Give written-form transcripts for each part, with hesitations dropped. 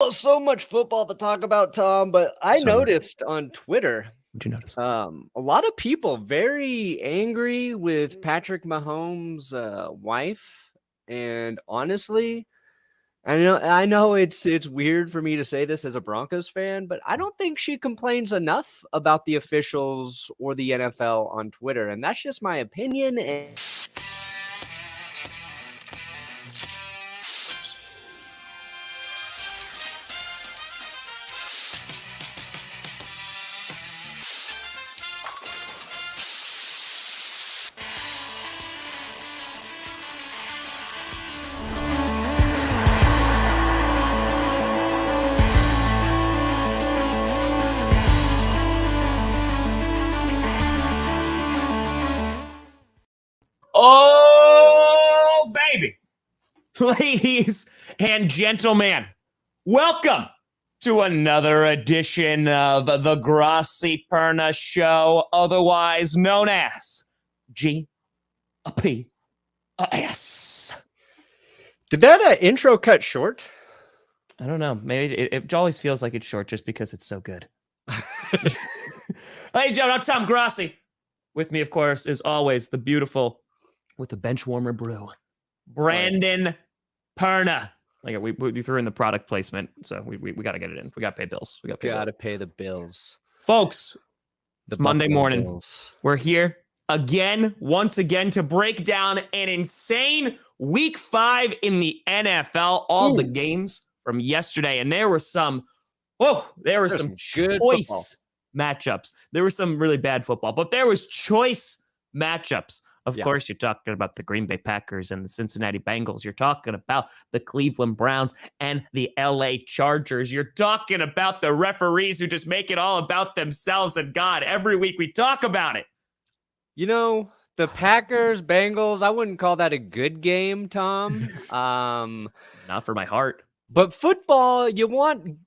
So much football to talk about, Tom, but I noticed on Twitter, What'd you notice? a lot of people very angry with Patrick Mahomes' wife. And honestly, I know it's weird for me to say this as a Broncos fan, but I don't think she complains enough about the officials or the NFL on Twitter, and that's just my opinion. Oh, baby. Ladies and gentlemen, welcome to another edition of the Grossi Perna Show, otherwise known as GPS. Did that intro cut short? I don't know. Maybe it always feels like it's short just because it's so good. Ladies and gentlemen, I'm Tom Grossi. With me, of course, is always the beautiful, with the bench warmer brew, Brandon Perna. Like we threw in the product placement, so we got to get it in. We got to pay bills. We got to pay the bills, folks. It's Monday morning. Bills. We're here once again, to break down an insane Week 5 in the NFL. All the games from yesterday, and there were some. There were some good choice football matchups. There was some really bad football, but there was choice matchups. Of course, you're talking about the Green Bay Packers and the Cincinnati Bengals. You're talking about the Cleveland Browns and the LA Chargers. You're talking about the referees who just make it all about themselves and God. Every week we talk about it. You know, the Packers, Bengals, I wouldn't call that a good game, Tom. Not for my heart. But football, you want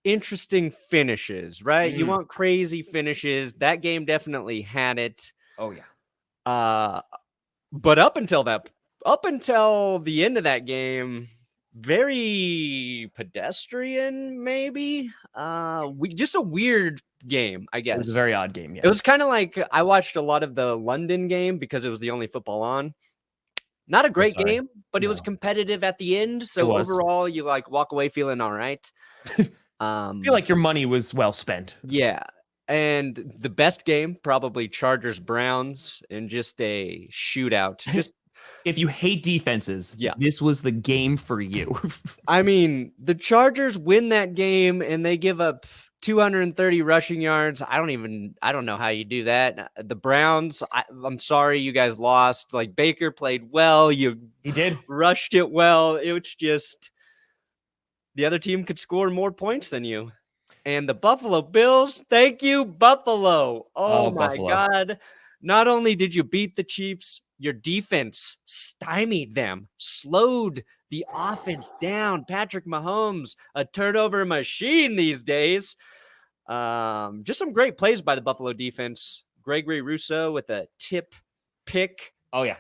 interesting finishes, right? You want crazy finishes. That game definitely had it. Oh yeah. But up until the end of that game, very pedestrian, maybe. Just a weird game, I guess. It was a very odd game. Yes. It was kind of like I watched a lot of the London game because it was the only football on. Not a great game, but it was competitive at the end. So overall, you walk away feeling all right. I feel like your money was well spent. Yeah. And the best game, probably Chargers Browns, and just a shootout. Just if you hate defenses, this was the game for you. I mean, the Chargers win that game and they give up 230 rushing yards. I don't know how you do that. The Browns, I'm sorry you guys lost. Like, Baker played well. He did. Rushed it well. It was just the other team could score more points than you. And the Buffalo Bills, thank you, Buffalo. Oh my Buffalo. God. Not only did you beat the Chiefs, your defense stymied them, slowed the offense down. Patrick Mahomes, a turnover machine these days. Just some great plays by the Buffalo defense. Gregory Rousseau with a tip pick. Oh, yeah.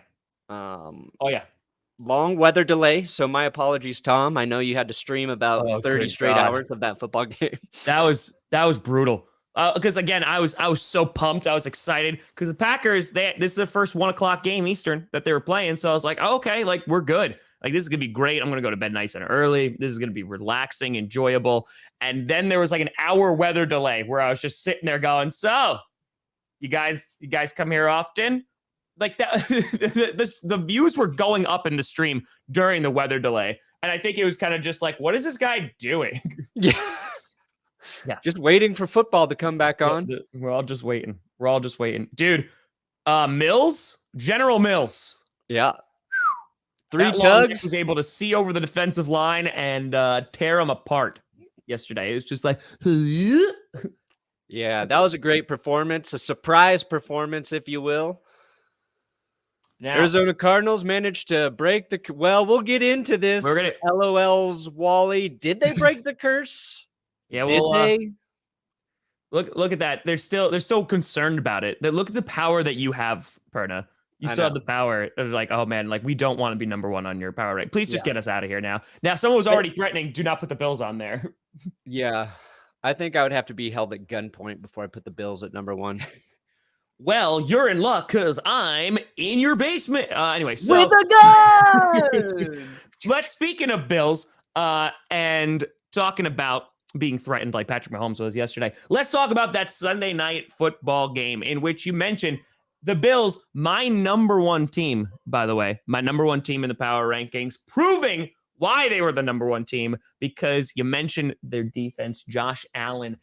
Long weather delay, so my apologies, Tom. I know you had to stream about 30 straight hours of that football game. That was brutal. Because again, I was so pumped. I was excited because the Packers, this is the first 1:00 game Eastern that they were playing. So I was like, okay, like we're good. Like this is gonna be great. I'm gonna go to bed nice and early. This is gonna be relaxing, enjoyable. And then there was like an hour weather delay where I was just sitting there going, so you guys come here often? Like that, the views were going up in the stream during the weather delay. And I think it was kind of just like, what is this guy doing? Yeah. Just waiting for football to come back on. We're all just waiting. Dude, General Mills. Yeah. 3 tugs. tugs. Was able to see over the defensive line and tear them apart yesterday. It was just like, yeah, that was a great performance. A surprise performance, if you will. Now, Arizona Cardinals managed to break the... Well, we'll get into this. LOL's Wally. Did they break the curse? Yeah, Did they? Look at that. They're still concerned about it. Look at the power that you have, Perna. You still have the power of like, oh man, like we don't want to be number one on your power rank. Please just get us out of here now. Now, someone was already threatening, do not put the Bills on there. Yeah. I think I would have to be held at gunpoint before I put the Bills at number 1. Well, you're in luck because I'm in your basement. Anyway, so with a gun. let's speaking of Bills and talking about being threatened like Patrick Mahomes was yesterday. Let's talk about that Sunday night football game in which you mentioned the Bills, my number 1 team, by the way, my number 1 team in the power rankings, proving why they were the number 1 team because you mentioned their defense, Josh Allen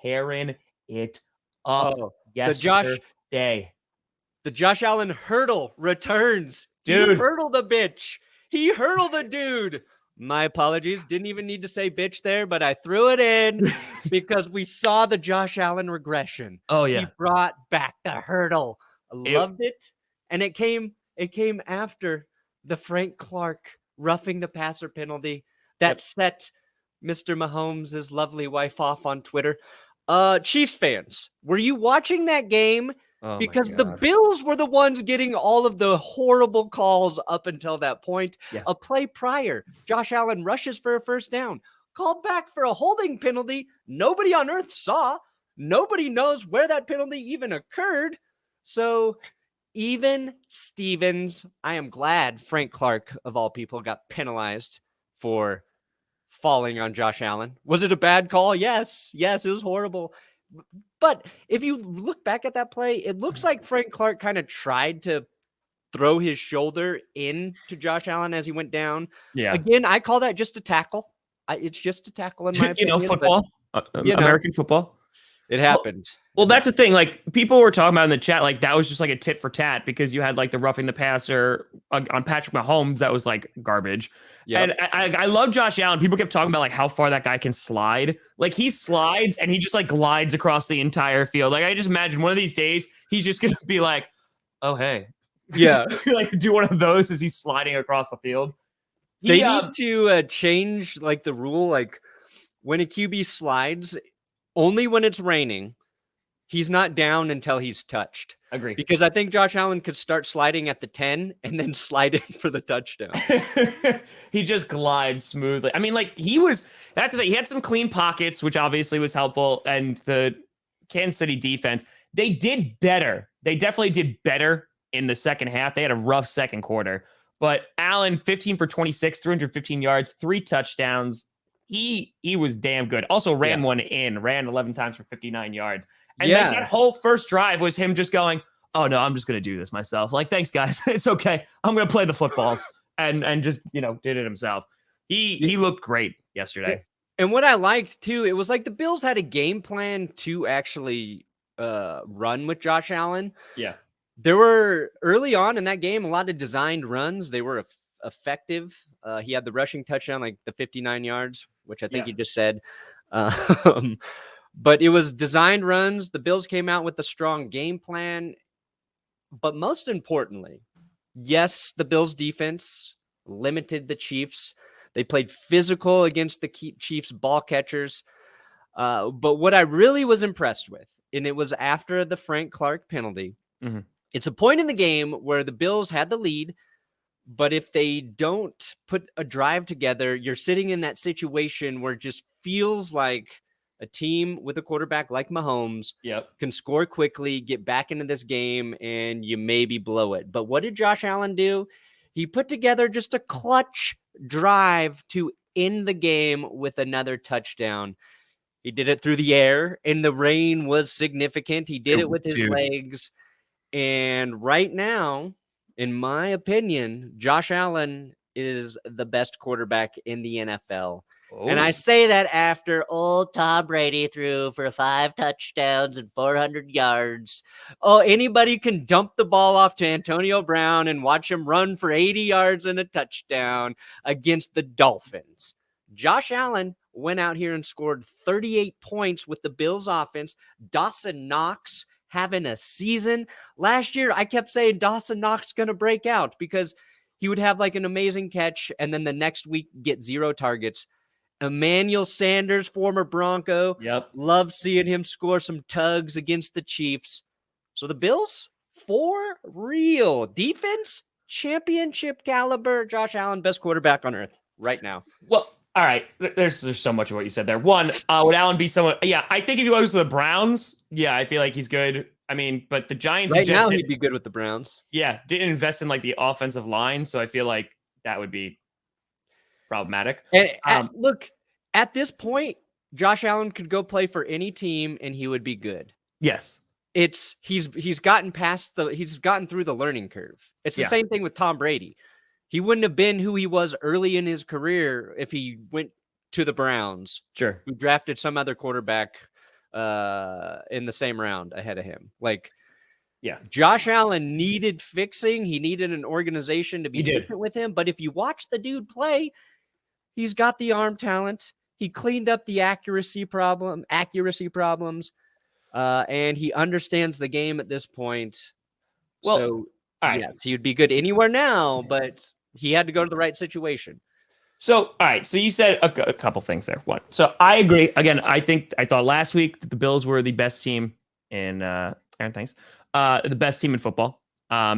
tearing it up yesterday. The Josh Allen hurdle returns. Dude. He hurdled the bitch. He hurdled the dude. My apologies. Didn't even need to say bitch there, but I threw it in because we saw the Josh Allen regression. Oh, yeah. He brought back the hurdle. I loved it. And it came after the Frank Clark roughing the passer penalty that set Mr. Mahomes' lovely wife off on Twitter. Chiefs fans, were you watching that game? Because the Bills were the ones getting all of the horrible calls up until that point. Yeah. A play prior, Josh Allen rushes for a first down, called back for a holding penalty nobody on earth saw. Nobody knows where that penalty even occurred. So even Stevens, I am glad Frank Clark, of all people, got penalized for falling on Josh Allen. Was it a bad call? Yes, it was horrible. But if you look back at that play, it looks like Frank Clark kind of tried to throw his shoulder into Josh Allen as he went down. Yeah. Again, I call that just a tackle. It's just a tackle in my opinion. Football, American football. It happened. Well, that's the thing. Like people were talking about in the chat, like that was just like a tit for tat because you had like the roughing the passer on Patrick Mahomes. That was like garbage. Yep. And I love Josh Allen. People kept talking about like how far that guy can slide. Like he slides and he just like glides across the entire field. Like I just imagine one of these days he's just going to be like, oh, hey. Yeah. Like do one of those as he's sliding across the field. They need to change like the rule. Like when a QB slides, only when it's raining, he's not down until he's touched. Agree. Because I think Josh Allen could start sliding at the 10 and then slide in for the touchdown. He just glides smoothly. I mean, like that's the thing. He had some clean pockets, which obviously was helpful. And the Kansas City defense, they did better. They definitely did better in the second half. They had a rough second quarter. But Allen, 15 for 26, 315 yards, 3 touchdowns. He was damn good. Also ran 11 times for 59 yards. And then that whole first drive was him just going, oh no, I'm just going to do this myself. Like, thanks guys. It's okay. I'm going to play the footballs and just, did it himself. He looked great yesterday. And what I liked too, it was like the Bills had a game plan to actually run with Josh Allen. Yeah. There were early on in that game, a lot of designed runs. They were effective. He had the rushing touchdown, like the 59 yards, which I think he just said. But it was designed runs. The Bills came out with a strong game plan. But most importantly, yes, the Bills defense limited the Chiefs. They played physical against the Chiefs ball catchers. But what I really was impressed with, and it was after the Frank Clark penalty, it's a point in the game where the Bills had the lead. But if they don't put a drive together, you're sitting in that situation where it just feels like a team with a quarterback like Mahomes can score quickly, get back into this game, and you maybe blow it. But what did Josh Allen do? He put together just a clutch drive to end the game with another touchdown. He did it through the air, and the rain was significant. He did it with his legs. And right now, in my opinion, Josh Allen is the best quarterback in the NFL. And I say that after old Tom Brady threw for 5 touchdowns and 400 yards. Oh, anybody can dump the ball off to Antonio Brown and watch him run for 80 yards and a touchdown against the Dolphins. Josh Allen went out here and scored 38 points with the Bills offense. Dawson Knox having a season. Last year, I kept saying Dawson Knox going to break out because he would have like an amazing catch and then the next week get 0 targets. Emmanuel Sanders, former Bronco. Love seeing him score some tugs against the Chiefs. So the Bills For real. Defense, championship caliber. Josh Allen, best quarterback on earth right now. Well, all right. There's so much of what you said there. One, would Allen be someone? Yeah, I think if he goes to the Browns, yeah, I feel like he's good. I mean, but the Giants right now he'd be good with the Browns. Yeah, didn't invest in like the offensive line, so I feel like that would be problematic. And look, at this point, Josh Allen could go play for any team and he would be good. Yes. He's gotten through the learning curve. It's the same thing with Tom Brady. He wouldn't have been who he was early in his career if he went to the Browns. Sure. Who drafted some other quarterback in the same round ahead of him. Like, yeah, Josh Allen needed fixing. He needed an organization to be different with him. But if you watch the dude play, he's got the arm talent. He cleaned up the accuracy problems. And he understands the game at this point. Well, so, yes, he would be good anywhere now, but he had to go to the right situation. So, all right. So you said a couple things there. One. So I agree. Again, I thought last week that the Bills were the best team in Aaron, thanks. The best team in football.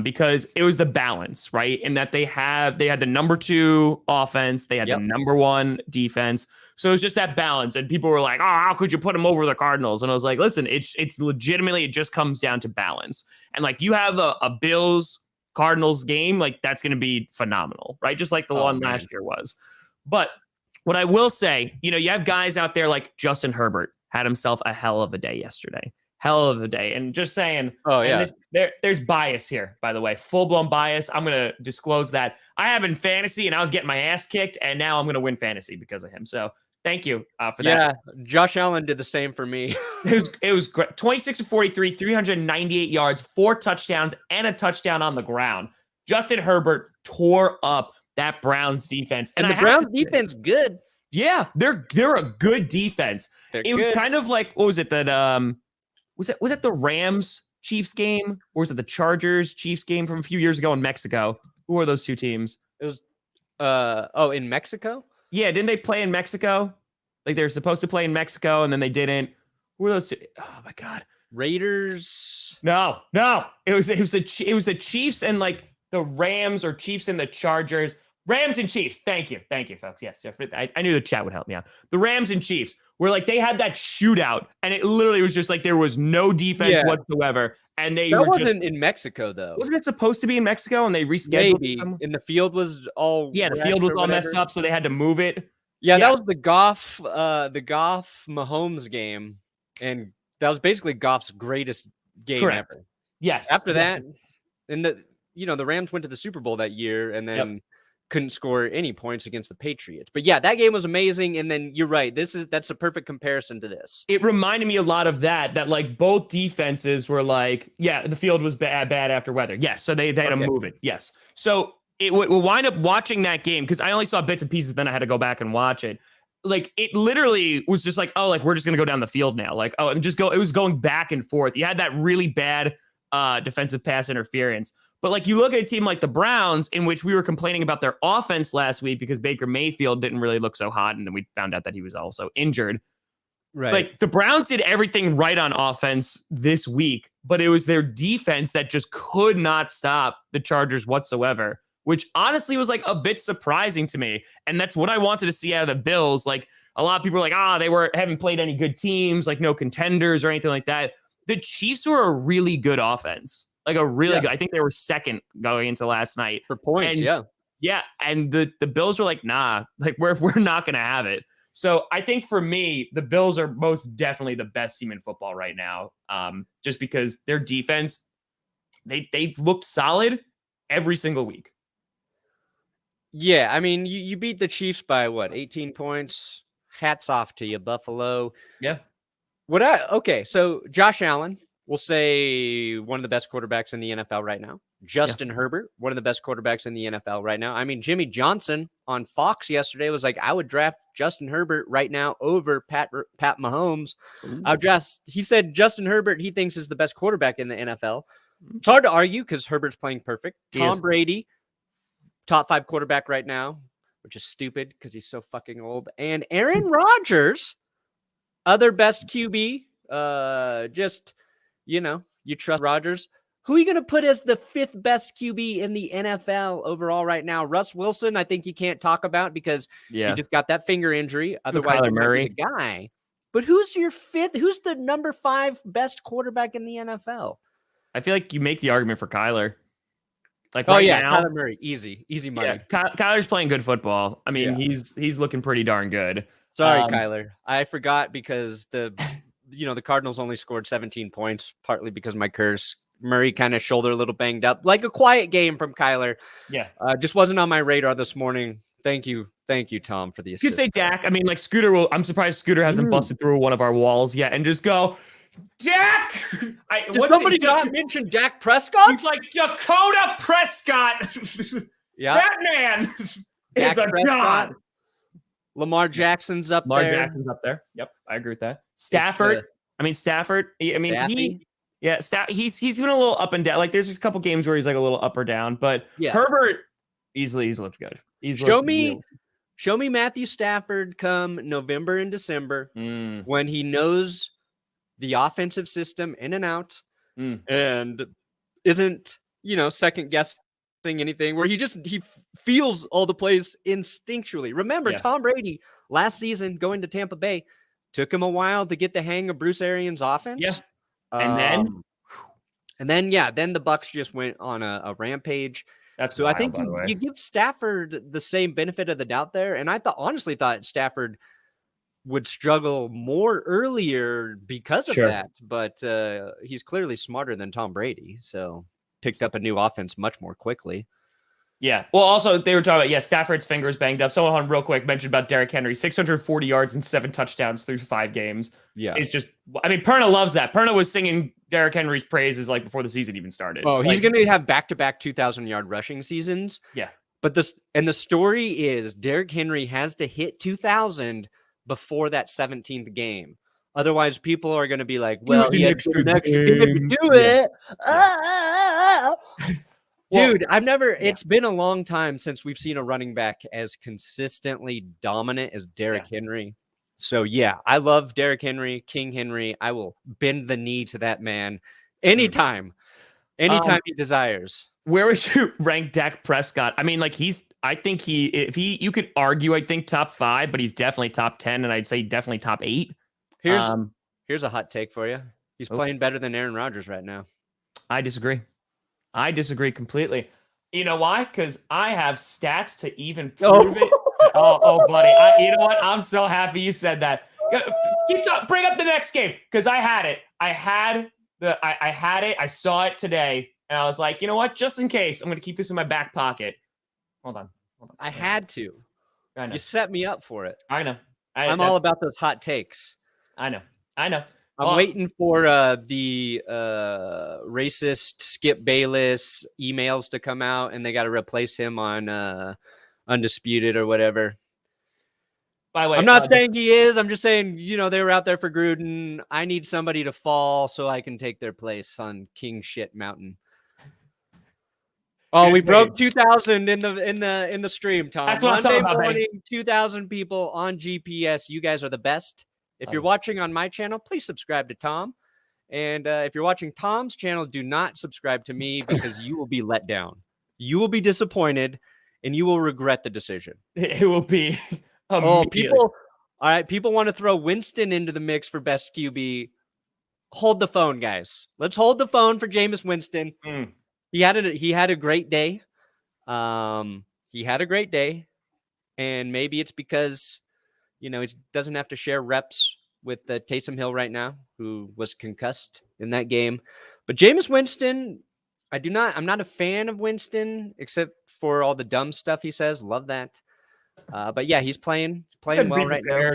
Because it was the balance, right? In that they had the number 2 offense, they had the number 1 defense. So it was just that balance. And people were like, oh, how could you put them over the Cardinals? And I was like, listen, it's legitimately, it just comes down to balance. And like you have a Bills Cardinals game, like that's going to be phenomenal, right? Just like the one last year was. But what I will say, you have guys out there like Justin Herbert had himself a hell of a day yesterday. Hell of a day. And just saying, there's bias here, by the way, full-blown bias. I'm going to disclose that. I have in fantasy and I was getting my ass kicked and now I'm going to win fantasy because of him. So thank you for that. Yeah, Josh Allen did the same for me. It was great. 26-43, 398 yards, 4 touchdowns, and a touchdown on the ground. Justin Herbert tore up that Browns defense. And the Browns defense good. Yeah, they're a good defense. It was kind of like, what was it that was it the Rams Chiefs game or was it the Chargers Chiefs game from a few years ago in Mexico? Who were those 2 teams? It was in Mexico? Yeah, didn't they play in Mexico? Like they were supposed to play in Mexico and then they didn't. Who were those 2? Oh my god. Raiders? No. It was the Chiefs and like the Rams or Chiefs and the Chargers. Rams and Chiefs. Thank you, folks. Yes, I knew the chat would help me out. The Rams and Chiefs were like they had that shootout, and it literally was just like there was no defense whatsoever, and that wasn't in Mexico though. Wasn't it supposed to be in Mexico? And they rescheduled. Maybe. And the field was all the field was all messed up, so they had to move it. Yeah, that was the Goff Mahomes game, and that was basically Goff's greatest game ever. Yes. After that, and the Rams went to the Super Bowl that year, and then couldn't score any points against the Patriots. But yeah, that game was amazing. And then you're right. That's a perfect comparison to this. It reminded me a lot of that like both defenses were like, the field was bad after weather. Yes. So they had to move it. Yes. So it would wind up watching that game because I only saw bits and pieces. Then I had to go back and watch it. Like it literally was just like, oh, like we're just going to go down the field now. Like, oh, and just go. It was going back and forth. You had that really bad defensive pass interference. But like you look at a team like the Browns, in which we were complaining about their offense last week because Baker Mayfield didn't really look so hot. And then we found out that he was also injured. Right. Like the Browns did everything right on offense this week, but it was their defense that just could not stop the Chargers whatsoever, which honestly was like a bit surprising to me. And that's what I wanted to see out of the Bills. Like a lot of people are like, they haven't played any good teams, like no contenders or anything like that. The Chiefs were a really good offense. Like a really good. I think they were second going into last night for points. Yeah. And the Bills were like, nah, like we're not going to have it. So I think for me, the Bills are most definitely the best team in football right now. Just because their defense, they've looked solid every single week. Yeah. I mean, you beat the Chiefs by 18 points. Hats off to you, Buffalo. Yeah. So Josh Allen, we'll say one of the best quarterbacks in the NFL right now. Justin Herbert, one of the best quarterbacks in the NFL right now. I mean, Jimmy Johnson on Fox yesterday was like, I would draft Justin Herbert right now over Pat Mahomes. He said Justin Herbert, he thinks is the best quarterback in the NFL. It's hard to argue because Herbert's playing perfect. Tom Brady, top 5 quarterback right now, which is stupid because he's so fucking old. And Aaron Rodgers, other best QB, you trust Rodgers, Who are you going to put as the 5th best QB in the NFL overall right now? Russ Wilson, I think you can't talk about because he just got that finger injury. Otherwise, he might be the guy. But who's your 5th? Who's the number 5 best quarterback in the NFL? I feel like you make the argument for Kyler. Like now, Kyler Murray, easy money. Yeah, Kyler's playing good football. I mean, he's looking pretty darn good. Sorry, Kyler. I forgot because the Cardinals only scored 17 points, partly because of my curse. Murray kind of shoulder a little banged up, like a quiet game from Kyler. Yeah, just wasn't on my radar this morning. Thank you, Tom, for the assist. You could say Dak. I mean, like Scooter I'm surprised Scooter hasn't busted through one of our walls yet and just go, Dak. Does somebody not mention Dak Prescott? He's like Dakota Prescott. Yeah, that man is a god. Lamar Jackson's up there. Lamar Jackson's up there. Yep, I agree with that. Stafford. Stafford. I mean, Staffy. He's been a little up and down. Like there's just a couple games where he's like a little up or down, but Herbert he's looked good. Show me Matthew Stafford come November and December when he knows the offensive system in and out and isn't, second guessing anything, where he feels all the plays instinctually. Remember, Tom Brady last season going to Tampa Bay took him a while to get the hang of Bruce Arians' offense. Yeah. And then the Bucs just went on a rampage. That's so wild, I think you give Stafford the same benefit of the doubt there. And I honestly thought Stafford would struggle more earlier because of that. But he's clearly smarter than Tom Brady. So picked up a new offense much more quickly. Yeah. Well, also, they were talking about, Stafford's fingers banged up. Someone real quick mentioned about Derrick Henry, 640 yards and 7 touchdowns through 5 games. Yeah. It's just, I mean, Perna loves that. Perna was singing Derrick Henry's praises like before the season even started. Oh, he's going to have back-to-back 2,000-yard rushing seasons. Yeah. But the story is Derrick Henry has to hit 2,000 before that 17th game. Otherwise, people are going to be like, well, he had an extra game to do it. Dude, it's been a long time since we've seen a running back as consistently dominant as Derrick Henry. So, I love Derrick Henry, King Henry. I will bend the knee to that man anytime he desires. Where would you rank Dak Prescott? I mean, like you could argue, I think top 5, but he's definitely top 10. And I'd say definitely top 8. Here's a hot take for you. He's playing better than Aaron Rodgers right now. I disagree completely. You know why? Because I have stats to even prove it. Oh, buddy. You know what? I'm so happy you said that. Keep talking. Bring up the next game because I had it. I had it. I saw it today, and I was like, you know what? Just in case, I'm going to keep this in my back pocket. Hold on. I had to. I know. You set me up for it. I know. I'm all about those hot takes. I know. I'm waiting for the racist Skip Bayless emails to come out, and they got to replace him on Undisputed or whatever. By the way, I'm not saying he is. I'm just saying, they were out there for Gruden. I need somebody to fall so I can take their place on King Shit Mountain. Oh, we broke 2,000 in the stream, Tom. That's what I'm talking about, morning, 2,000 people on GPS. You guys are the best. If you're watching on my channel, please subscribe to Tom. And if you're watching Tom's channel, do not subscribe to me because you will be let down. You will be disappointed, and you will regret the decision. It will be. People want to throw Winston into the mix for best QB. Hold the phone, guys. Let's hold the phone for Jameis Winston. He had a great day. He had a great day, and maybe it's because he doesn't have to share reps with Taysom Hill right now, who was concussed in that game. But Jameis Winston, I'm not a fan of Winston, except for all the dumb stuff he says. Love that. But he's playing well right now.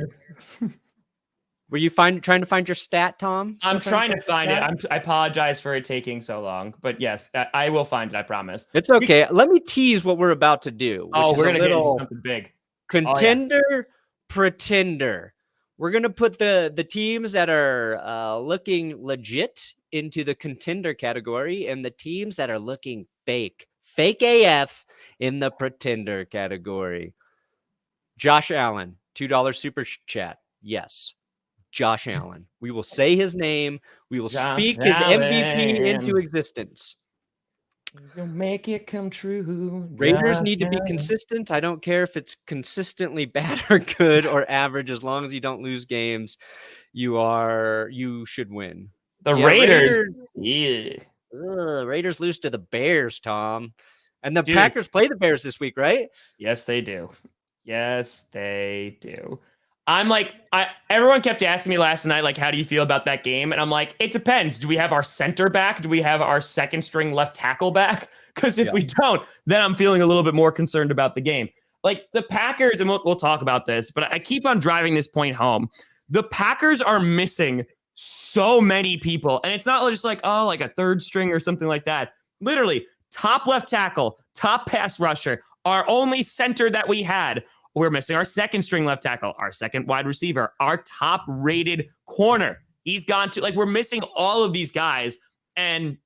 Were you trying to find your stat, Tom? I'm trying to find it. I apologize for it taking so long, but yes, I will find it. I promise. It's okay. Let me tease what we're about to do. We're going to get into something big. Contender, pretender. We're going to put the teams that are looking legit into the contender category and the teams that are looking fake AF in the pretender category. Josh Allen, $2 super chat. Yes. Josh Allen. We will say his name. We will speak his MVP into existence. You'll make it come true. Raiders need to be consistent. I don't care if it's consistently bad or good or average. As long as you don't lose games, you should win. The Raiders. Raiders lose to the Bears, Tom. And the Packers play the Bears this week, right? Yes, they do. Yes, they do. I'm like, everyone kept asking me last night, like, how do you feel about that game? And I'm like, it depends. Do we have our center back? Do we have our second string left tackle back? Because if we don't, then I'm feeling a little bit more concerned about the game. Like the Packers, and we'll talk about this, but I keep on driving this point home. The Packers are missing so many people. And it's not just like, oh, like a third string or something like that. Literally, top left tackle, top pass rusher, our only center that we had. We're missing our second string left tackle, our second wide receiver, our top rated corner. He's gone to, like, we're missing all of these guys. And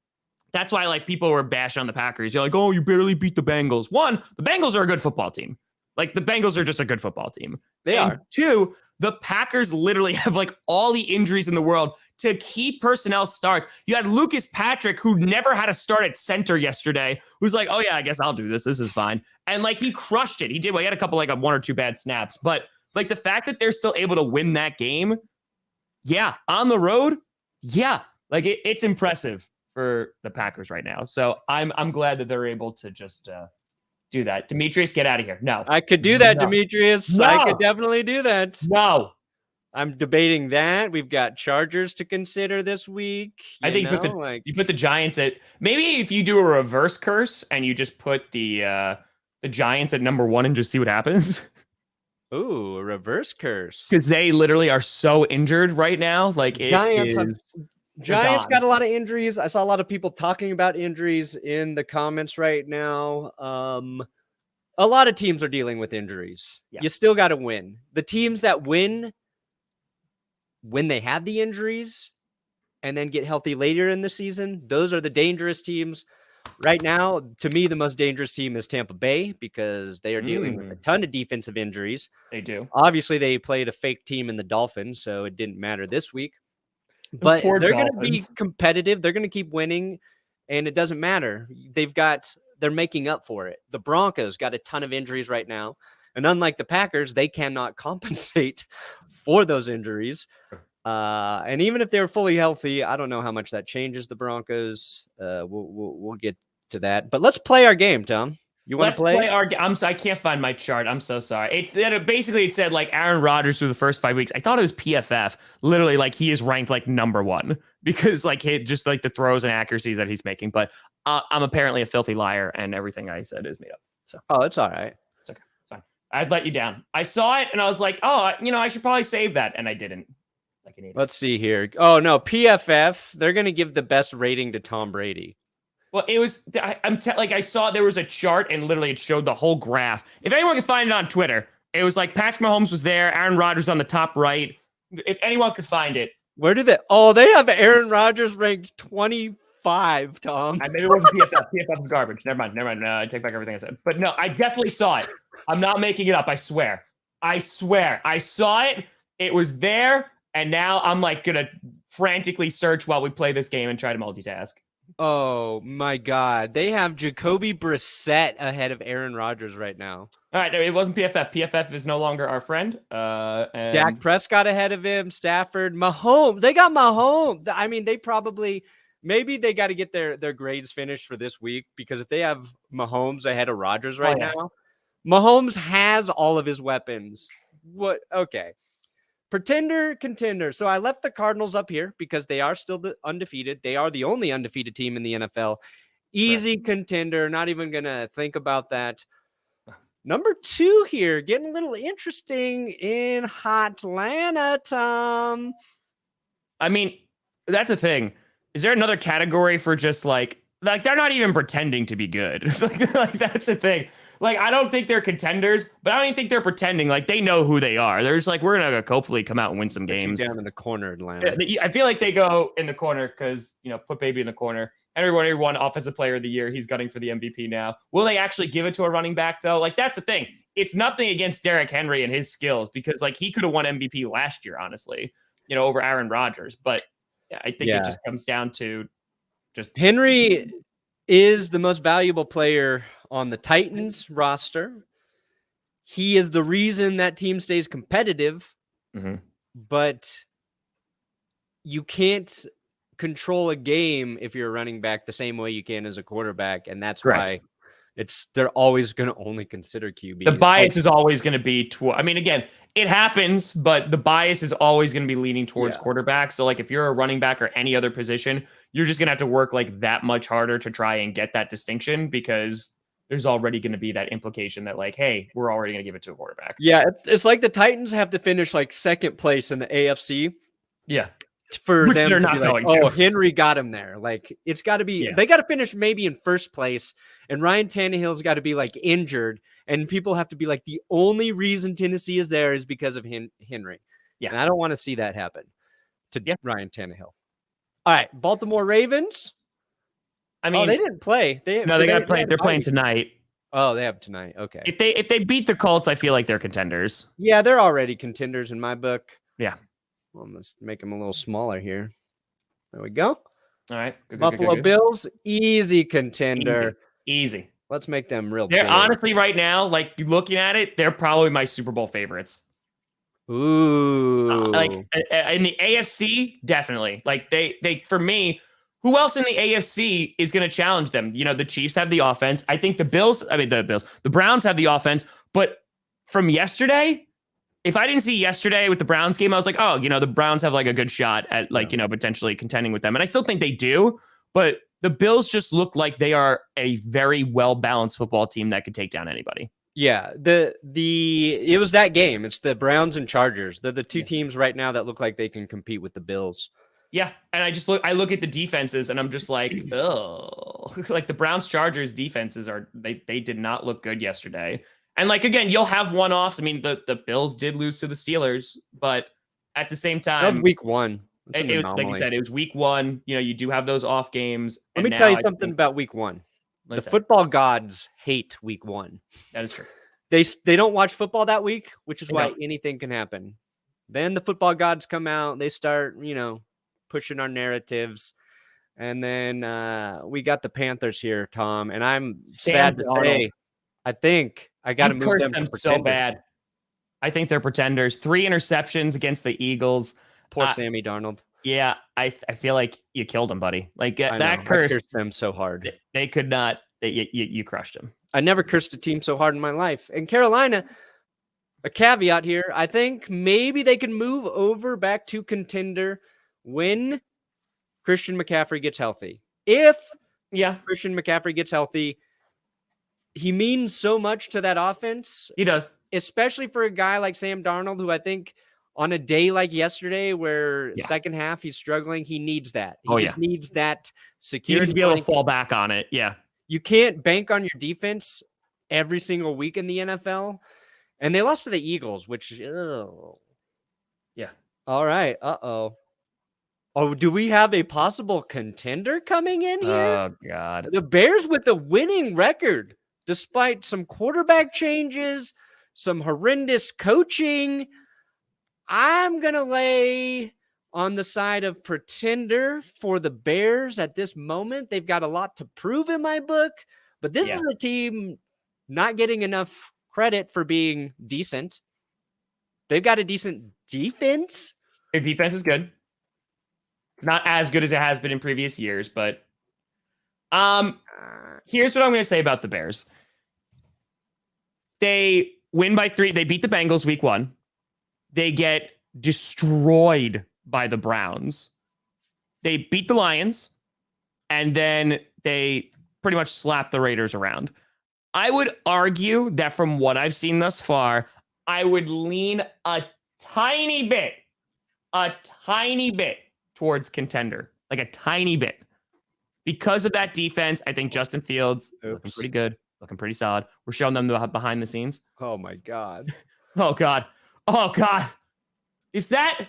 that's why, like, people were bashing on the Packers. You're like, oh, you barely beat the Bengals. One, the Bengals are a good football team. Like, the Bengals are just a good football team. They are. Two, the Packers literally have like all the injuries in the world to keep personnel starts. You had Lucas Patrick, who never had a start at center yesterday, who's like, oh yeah, I guess I'll do this. This is fine. And like, he crushed it. He did. Well, he had a couple, like one or two bad snaps, but like the fact that they're still able to win that game. Yeah. On the road. Yeah. Like it's impressive for the Packers right now. So I'm glad that they're able to just, do that. Demetrius, get out of here. No. I could do that, Demetrius. No. I could definitely do that. No. I'm debating that. We've got Chargers to consider this week. I think you put the Giants at, maybe if you do a reverse curse and you just put the Giants at number 1 and just see what happens. Ooh, a reverse curse. Because they literally are so injured right now. Like Giants got a lot of injuries. I saw a lot of people talking about injuries in the comments right now. A lot of teams are dealing with injuries. Yeah. You still got to win. The teams that win when they have the injuries and then get healthy later in the season, those are the dangerous teams. Right now, to me, the most dangerous team is Tampa Bay because they are dealing with a ton of defensive injuries. They do. Obviously, they played a fake team in the Dolphins, so it didn't matter this week. But they're going to be competitive. They're going to keep winning, and it doesn't matter. They're making up for it. The Broncos got a ton of injuries right now, and unlike the Packers, they cannot compensate for those injuries. And even if they're fully healthy, I don't know how much that changes the Broncos. We'll get to that. But let's play our game, Tom. You want to play? I can't find my chart. I'm so sorry. It said like Aaron Rodgers through the first 5 weeks. I thought it was PFF. Literally, like he is ranked like number 1 because like just like the throws and accuracies that he's making. But I'm apparently a filthy liar, and everything I said is made up. So it's all right. It's okay. It's fine. I'd let you down. I saw it and I was like, oh, I should probably save that, and I didn't. Like an idiot. Let's see here. Oh no, PFF. They're gonna give the best rating to Tom Brady. Well, it was, I saw there was a chart and literally it showed the whole graph. If anyone can find it on Twitter, it was like Patrick Mahomes was there, Aaron Rodgers on the top right. If anyone could find it. Where do they? Oh, they have Aaron Rodgers ranked 25, Tom. Maybe it wasn't PFF. PFF is garbage. Never mind. I take back everything I said. But no, I definitely saw it. I'm not making it up. I swear. I saw it. It was there. And now I'm like going to frantically search while we play this game and try to multitask. Oh my God. They have Jacoby Brissett ahead of Aaron Rodgers right now. All right. It wasn't PFF. PFF is no longer our friend. And Dak Prescott ahead of him. Stafford, Mahomes. They got Mahomes. I mean, maybe they got to get their grades finished for this week, because if they have Mahomes ahead of Rodgers right now, Mahomes has all of his weapons. What? Okay. Pretender, contender. So I left the Cardinals up here because they are still undefeated. They are the only undefeated team in the NFL. Easy contender. Not even going to think about that. Number 2 here, getting a little interesting in Hotlanta, Tom. I mean, that's the thing. Is there another category for just like they're not even pretending to be good? like that's the thing. Like, I don't think they're contenders, but I don't even think they're pretending. Like, they know who they are. They're just like, we're going to hopefully come out and win some games. Down in the corner, Atlanta. I feel like they go in the corner because, put baby in the corner. Everyone, offensive player of the year. He's gunning for the MVP now. Will they actually give it to a running back, though? Like, that's the thing. It's nothing against Derrick Henry and his skills, because, like, he could have won MVP last year, honestly, over Aaron Rodgers. But I think it just comes down to just Henry is the most valuable player on the Titans roster. He is the reason that team stays competitive, but you can't control a game if you're a running back the same way you can as a quarterback, and that's Correct. why they're always going to only consider QBs. The bias is always going to be I mean, again, it happens, but the bias is always going to be leaning towards quarterback. So like if you're a running back or any other position, you're just going to have to work like that much harder to try and get that distinction, because there's already going to be that implication that like, hey, we're already going to give it to a quarterback. Yeah, it's like the Titans have to finish like second place in the AFC. Yeah. For Which them they're to not be like, going to. oh, Henry got him there. Like, it's got to be, they got to finish maybe in first place, and Ryan Tannehill's got to be like injured, and people have to be like, the only reason Tennessee is there is because of Henry. Yeah. And I don't want to see that happen to Ryan Tannehill. All right, Baltimore Ravens. I mean, they didn't play. They got played. They're playing tonight. Oh, they have tonight. Okay. If they beat the Colts, I feel like they're contenders. Yeah, they're already contenders in my book. Yeah. Well, let's make them a little smaller here. There we go. All right. Good, Buffalo Bills, easy contender. Easy. Let's make them real They're big. honestly right now, like looking at it, they're probably my Super Bowl favorites. Ooh. Like in the AFC, definitely. Like they for me, who else in the AFC is going to challenge them? You know, the Chiefs have the offense. I think the Browns have the offense. But from yesterday, if I didn't see yesterday with the Browns game, I was like, oh, you know, the Browns have like a good shot at like, you know, potentially contending with them. And I still think they do. But the Bills just look like they are a very well-balanced football team that could take down anybody. Yeah, it was that game. It's the Browns and Chargers. They're the two teams right now that look like they can compete with the Bills. Yeah, and I look at the defenses and I'm just like, oh, like the Browns Chargers defenses they did not look good yesterday. And like again, you'll have one-offs. I mean, the Bills did lose to the Steelers, but at the same time, that was week one. It was, like you said, it was week one. You know, you do have those off games. Let me tell you something about week one. The football gods hate week one. That is true. They don't watch football that week, which is why anything can happen. Then the football gods come out. They start, you know, pushing our narratives. And then we got the Panthers here, Tom. And I'm sad to say, I think I got to move them so bad. I think they're pretenders. 3 interceptions against the Eagles. Poor Sammy Darnold. Yeah, I feel like you killed him, buddy. Like that curse. I cursed them so hard. They could not. You crushed him. I never cursed a team so hard in my life. And Carolina, a caveat here, I think maybe they can move over back to contender when Christian McCaffrey gets healthy. If Christian McCaffrey gets healthy, he means so much to that offense. He does. Especially for a guy like Sam Darnold, who I think on a day like yesterday where second half he's struggling, he needs that. He just needs that security. He needs to be able to fall back on it. Yeah. You can't bank on your defense every single week in the NFL. And they lost to the Eagles, which, yeah. All right. Uh-oh. Oh, do we have a possible contender coming in here? Oh, God. The Bears with the winning record, despite some quarterback changes, some horrendous coaching. I'm going to lay on the side of pretender for the Bears at this moment. They've got a lot to prove in my book, but this is a team not getting enough credit for being decent. They've got a decent defense. Their defense is good. It's not as good as it has been in previous years, but here's what I'm going to say about the Bears. They win by 3. They beat the Bengals week 1. They get destroyed by the Browns. They beat the Lions, and then they pretty much slap the Raiders around. I would argue that from what I've seen thus far, I would lean a tiny bit towards contender, like a tiny bit. Because of that defense, I think Justin Fields looking pretty good, looking pretty solid. We're showing them the behind the scenes. Oh, my God. Oh, God. Oh, God. Is that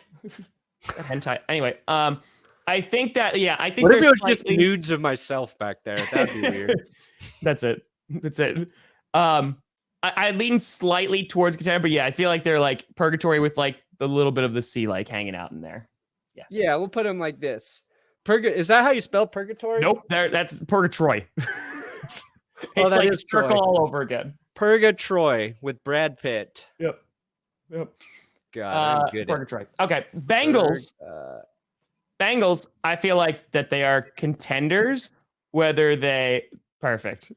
hentai? Anyway, I think that, I think what if it was just nudes of myself back there? That'd be weird. That's it. I lean slightly towards contender, but I feel like they're like purgatory with like the little bit of the sea like hanging out in there. Yeah, we'll put them like this. Is that how you spell purgatory? Nope, that's Purgatroy. It's that like is circle Troy. all over again. Purgatroy with Brad Pitt. Yep. God, I'm good Purgatroy. Okay, Bengals. Bengals, I feel like that they are contenders, whether they perfect.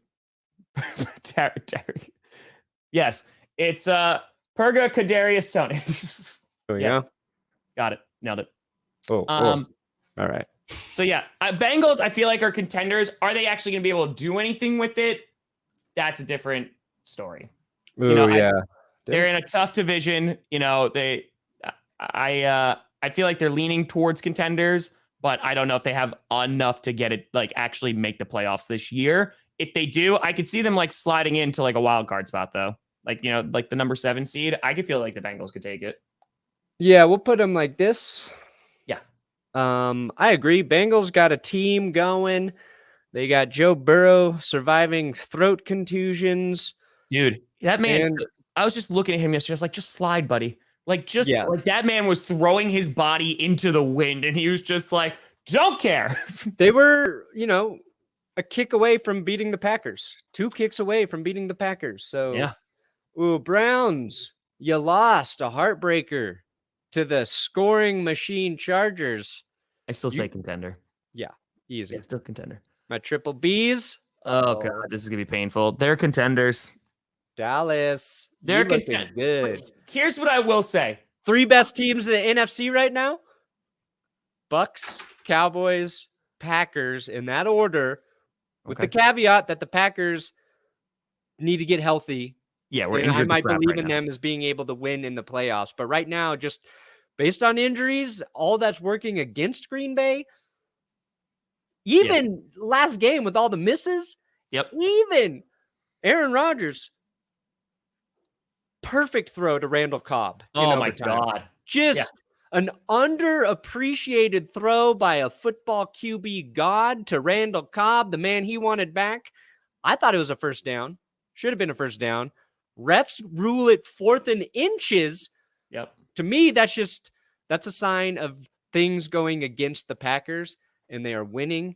Yes, it's Purga Kadarius Tony. Oh, Yes. yeah. Got it. Nailed it. Oh, all right. So yeah, Bengals, I feel like are contenders. Are they actually going to be able to do anything with it? That's a different story. Oh, yeah. They're in a tough division. I feel like they're leaning towards contenders, but I don't know if they have enough to get it, like actually make the playoffs this year. If they do, I could see them like sliding into like a wild card spot though. Like, like the number 7 seed. I could feel like the Bengals could take it. Yeah, we'll put them like this. Yeah. I agree. Bengals got a team going. They got Joe Burrow surviving throat contusions. Dude, that man, I was just looking at him yesterday. I was like, just slide, buddy. Like, like that man was throwing his body into the wind and he was just like, don't care. They were, a kick away from beating the Packers. 2 kicks away from beating the Packers. So, yeah. Ooh, Browns, you lost a heartbreaker to the scoring machine Chargers. I still say contender. Yeah, easy. Yeah, still contender. My triple Bs. Oh, God, this is going to be painful. They're contenders. Dallas. They're contenders. Good. Here's what I will say. 3 best teams in the NFC right now. Bucks, Cowboys, Packers, in that order, with the caveat that the Packers need to get healthy. Yeah, I might believe in them as being able to win in the playoffs. But right now, just based on injuries, all that's working against Green Bay, even last game with all the misses, even Aaron Rodgers, perfect throw to Randall Cobb. Oh, my God. Just an underappreciated throw by a football QB god to Randall Cobb, the man he wanted back. I thought it was a first down. Should have been a first down. Refs rule it 4th and inches. Yep. To me, that's a sign of things going against the Packers, and they are winning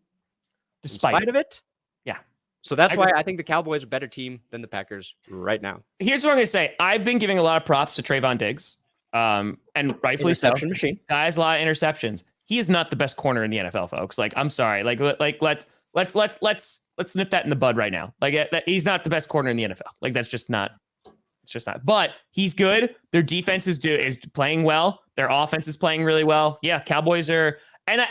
despite of it. Yeah. So that's why I think the Cowboys are a better team than the Packers right now. Here's what I'm going to say. I've been giving a lot of props to Trayvon Diggs, and rightfully so. Interception machine. Guys, a lot of interceptions. He is not the best corner in the NFL, folks. Like, I'm sorry. Like let's nip that in the bud right now. Like, he's not the best corner in the NFL. Like, that's just not. It's just not. But he's good. Their defense is playing well. Their offense is playing really well. Yeah, Cowboys are. And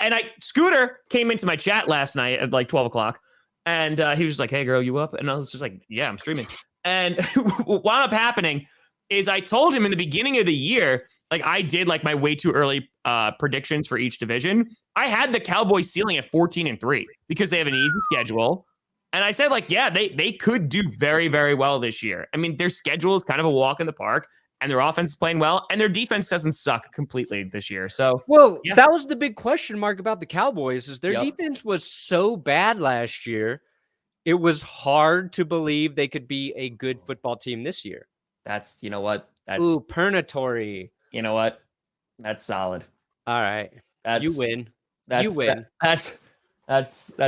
Scooter came into my chat last night at like 12 o'clock, and he was like, "Hey, girl, you up?" And I was just like, "Yeah, I'm streaming." And what wound up happening is I told him in the beginning of the year, like I did like my way too early predictions for each division. I had the Cowboys ceiling at 14-3 because they have an easy schedule. And I said, like, yeah, they could do very, very well this year. I mean, their schedule is kind of a walk in the park, and their offense is playing well, and their defense doesn't suck completely this year. So, that was the big question mark about the Cowboys is their defense was so bad last year. It was hard to believe they could be a good football team this year. That's, you know what? That's Pernatory. You know what? That's solid. All right. You win. You win. That's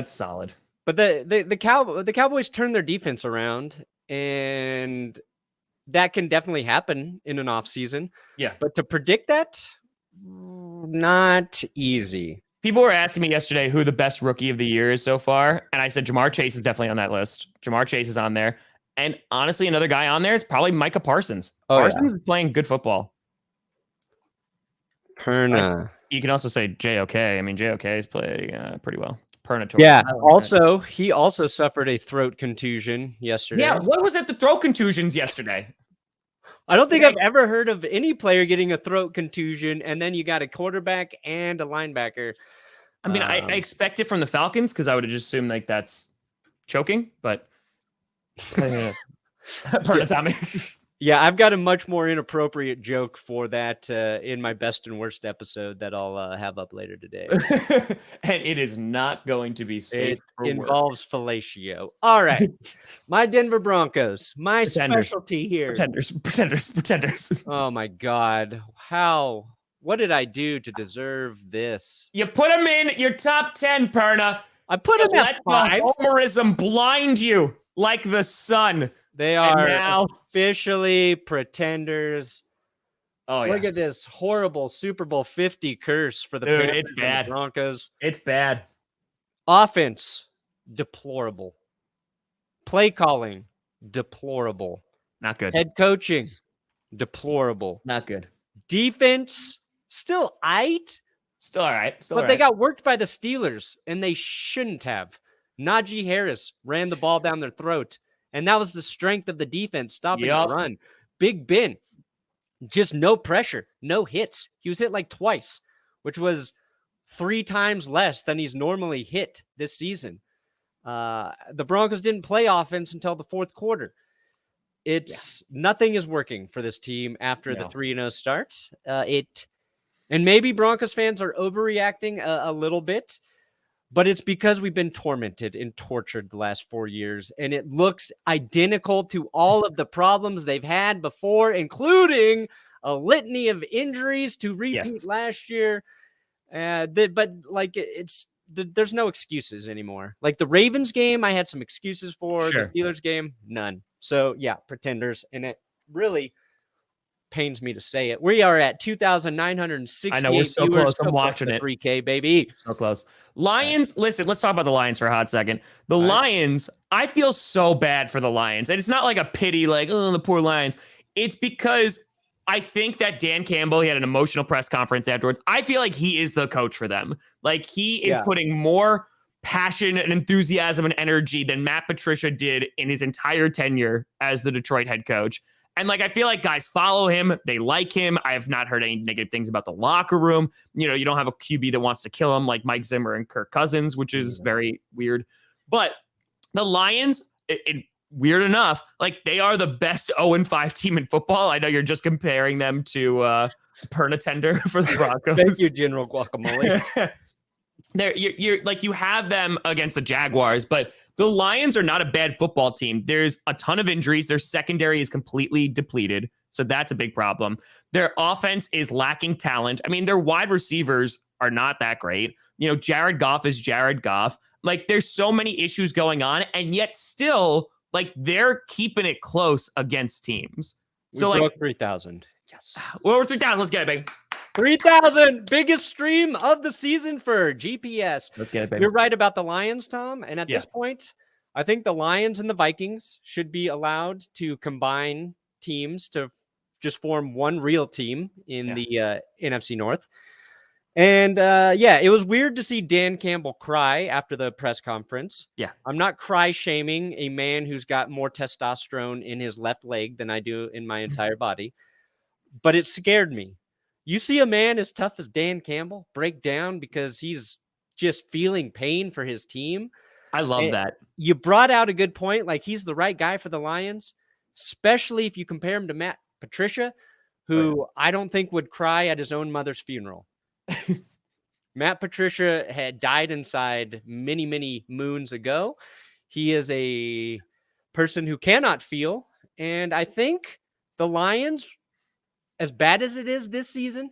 solid. But the Cowboys turned their defense around, and that can definitely happen in an offseason. Yeah. But to predict that, not easy. People were asking me yesterday who the best rookie of the year is so far, and I said Jamar Chase is definitely on that list. Jamar Chase is on there. And honestly, another guy on there is probably Micah Parsons. Parsons is playing good football. Perna. You can also say JOK. I mean, JOK is playing pretty well. Pernatory. Yeah. Also, he also suffered a throat contusion yesterday. Yeah. What was it? The throat contusions yesterday? I don't think I've ever heard of any player getting a throat contusion, and then you got a quarterback and a linebacker. I mean, I expect it from the Falcons because I would have just assumed like that's choking, but yeah, I've got a much more inappropriate joke for that in my best and worst episode that I'll have up later today. And it is not going to be safe. It involves fellatio. All right. My Denver Broncos, my specialty here. Pretenders. Oh my God. How What did I do to deserve this? You put him in your top 10, Perna. I put him at 5. The homerism blind you like the sun. They are now officially pretenders. Oh, Look at this horrible Super Bowl 50 curse for the Dude, Panthers it's bad. and the Broncos. It's bad. Offense, deplorable. Play calling, deplorable. Not good. Head coaching, deplorable. Not good. Defense, still aight. Still all right. But they got worked by the Steelers, and they shouldn't have. Najee Harris ran the ball down their throat, and that was the strength of the defense, stopping the run. Big Ben, just no pressure, no hits. He was hit like twice, which was 3 times less than he's normally hit this season. The Broncos didn't play offense until the fourth quarter. Nothing is working for this team after the 3-0 start. And maybe Broncos fans are overreacting a little bit, but it's because we've been tormented and tortured the last 4 years, and it looks identical to all of the problems they've had before, including a litany of injuries to repeat last year. But like there's no excuses anymore. Like the Ravens game, I had some excuses for. The Steelers game, none. So yeah, pretenders, and it really pains me to say it. We are at 2,960. I know, we're so close. I'm watching it. 3K, baby. So close. Lions, listen, let's talk about the Lions for a hot second. The Lions, I feel so bad for the Lions. And it's not like a pity, like, oh, the poor Lions. It's because I think that Dan Campbell, he had an emotional press conference afterwards. I feel like he is the coach for them. Like, he is putting more passion and enthusiasm and energy than Matt Patricia did in his entire tenure as the Detroit head coach. And like, I feel like guys follow him. They like him. I have not heard any negative things about the locker room. You know, you don't have a QB that wants to kill him like Mike Zimmer and Kirk Cousins, which is very weird. But the Lions, weird enough, like they are the best 0-5 team in football. I know you're just comparing them to Perna Tender for the Broncos. Thank you, General Guacamole. You're like, you have them against the Jaguars, but the Lions are not a bad football team. There's a ton of injuries. Their secondary is completely depleted, so that's a big problem. Their offense is lacking talent. I mean, their wide receivers are not that great. You know, Jared Goff is Jared Goff. Like, there's so many issues going on, and yet still, like, they're keeping it close against teams. So like 3,000. Yes. Well, we're 3,000. Let's get it, baby. 3,000, biggest stream of the season for GPS. Let's get it, baby. You're right about the Lions, Tom. And at this point, I think the Lions and the Vikings should be allowed to combine teams to just form one real team in the NFC North. And it was weird to see Dan Campbell cry after the press conference. Yeah. I'm not cry shaming a man who's got more testosterone in his left leg than I do in my entire body, but it scared me. You see a man as tough as Dan Campbell break down because he's just feeling pain for his team. I love that. You brought out a good point. Like, he's the right guy for the Lions, especially if you compare him to Matt Patricia, who I don't think would cry at his own mother's funeral. Matt Patricia had died inside many, many moons ago. He is a person who cannot feel. And I think the Lions, as bad as it is this season,